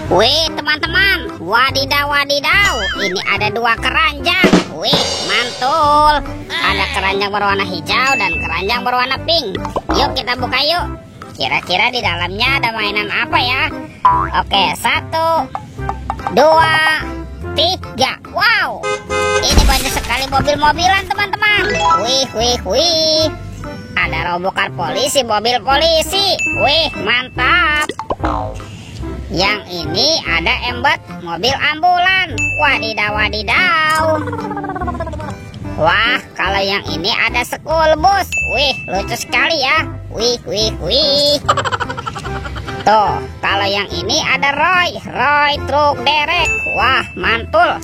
Wih teman-teman, wadidaw wadidaw, ini ada dua keranjang. Wih mantul, ada keranjang berwarna hijau dan keranjang berwarna pink. Yuk kita buka yuk. Kira-kira di dalamnya ada mainan apa ya? Oke, 1, 2, 3. Wow, ini banyak sekali mobil-mobilan teman-teman. Wih, ada robokan polisi, mobil polisi. Wih mantap. Yang ini ada embed mobil ambulan. Wadidaw wadidaw. Wah, kalau yang ini ada school bus. Wih, lucu sekali ya. Wih. Tuh, kalau yang ini ada Roy truk derek. Wah, mantul.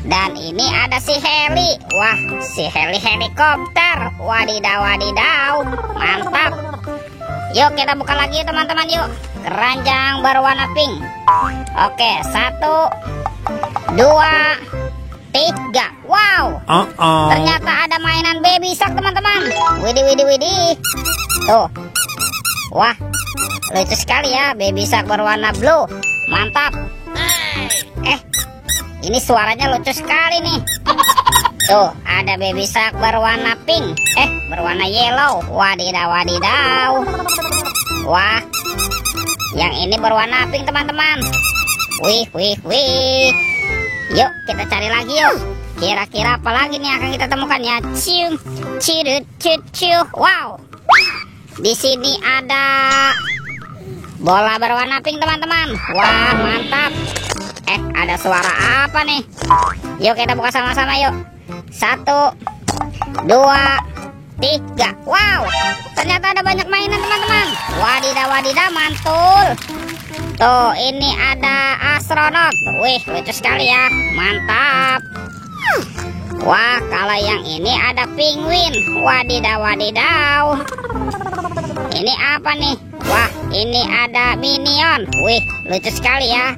Dan ini ada si Heli. Wah, si Heli helikopter. Wadidaw wadidaw. Mantap. Yuk kita buka lagi teman-teman yuk. Keranjang berwarna pink. Oke, 1, 2, 3. Wow, ternyata ada mainan baby shark teman-teman. Widih. Tuh, wah, lucu sekali ya, baby shark berwarna blue. Mantap. Ini suaranya lucu sekali nih. Tuh, ada baby shark berwarna pink. Berwarna yellow. Wadidaw. Wah, yang ini berwarna pink teman-teman. Wih. Yuk kita cari lagi yuk. Kira-kira apa lagi nih akan kita temukan ya? Wow, di sini ada bola berwarna pink teman-teman. Wah mantap. Ada suara apa nih? Yuk kita buka sama-sama yuk. 1, 2, 3. Wow, ternyata ada banyak mainan teman-teman. Wadidaw mantul. Tuh, ini ada astronot. Wih, lucu sekali ya. Mantap. Wah, kalau yang ini ada penguin. Wadidaw. Ini apa nih? Wah, ini ada minion. Wih, lucu sekali ya.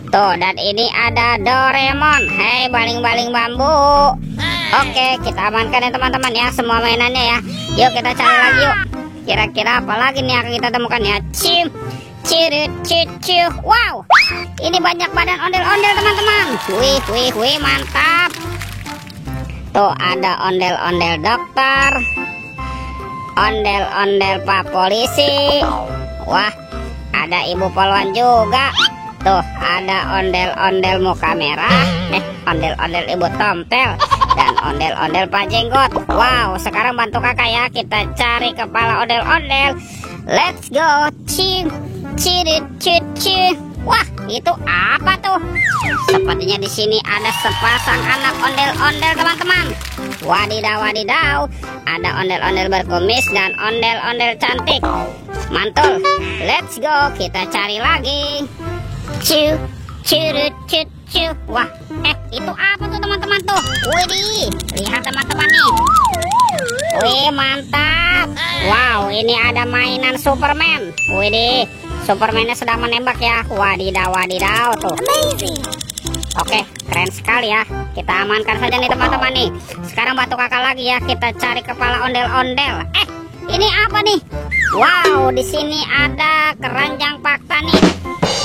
Tuh, dan ini ada Doraemon. Hei, baling-baling bambu. Oke, kita amankan ya teman-teman ya semua mainannya ya. Yuk kita cari lagi yuk. Kira-kira apa lagi nih akan kita temukan ya? Wow, ini banyak badan ondel-ondel teman-teman. Wih, mantap. Tuh ada ondel-ondel dokter, ondel-ondel pak polisi. Wah, ada ibu polwan juga. Tuh ada ondel-ondel muka merah, ondel-ondel ibu tompel, dan ondel-ondel pak jenggot. Wow, sekarang bantu kakak ya, kita cari kepala ondel-ondel. Let's go. Wah, itu apa tuh? Sepertinya di sini ada sepasang anak ondel-ondel teman-teman. Wadidaw. Ada ondel-ondel berkumis dan ondel-ondel cantik. Mantul. Let's go. Kita cari lagi. Wah, itu apa tuh teman-teman tuh? Widih, lihat teman-teman nih. Wih, mantap. Wow, ini ada mainan Superman. Widih, Supermannya sedang menembak ya. Wadidaw tuh. Amazing. Oke, keren sekali ya. Kita amankan saja nih teman-teman nih. Sekarang bantu kakak lagi ya. Kita cari kepala ondel-ondel. Ini apa nih? Wow, di sini ada keranjang Pak Tani.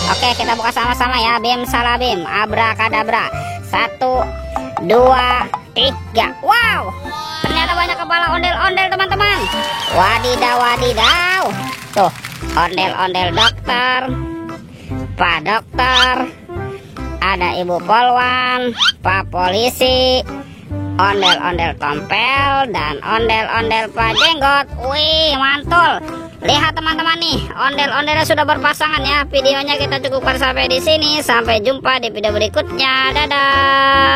Oke, kita buka sama-sama ya. Bim salah bim, abrakadabra. 1, 2, 3. Wow, ternyata banyak kepala ondel-ondel teman-teman. Wadidaw. Tuh, ondel-ondel dokter, pak dokter, ada ibu polwan, pak polisi, ondel-ondel tompel, dan ondel-ondel pak jenggot. Wih, mantul. Lihat teman-teman nih, ondel-ondelnya sudah berpasangan ya. Videonya kita cukupkan sampai di sini. Sampai jumpa di video berikutnya. Dadah.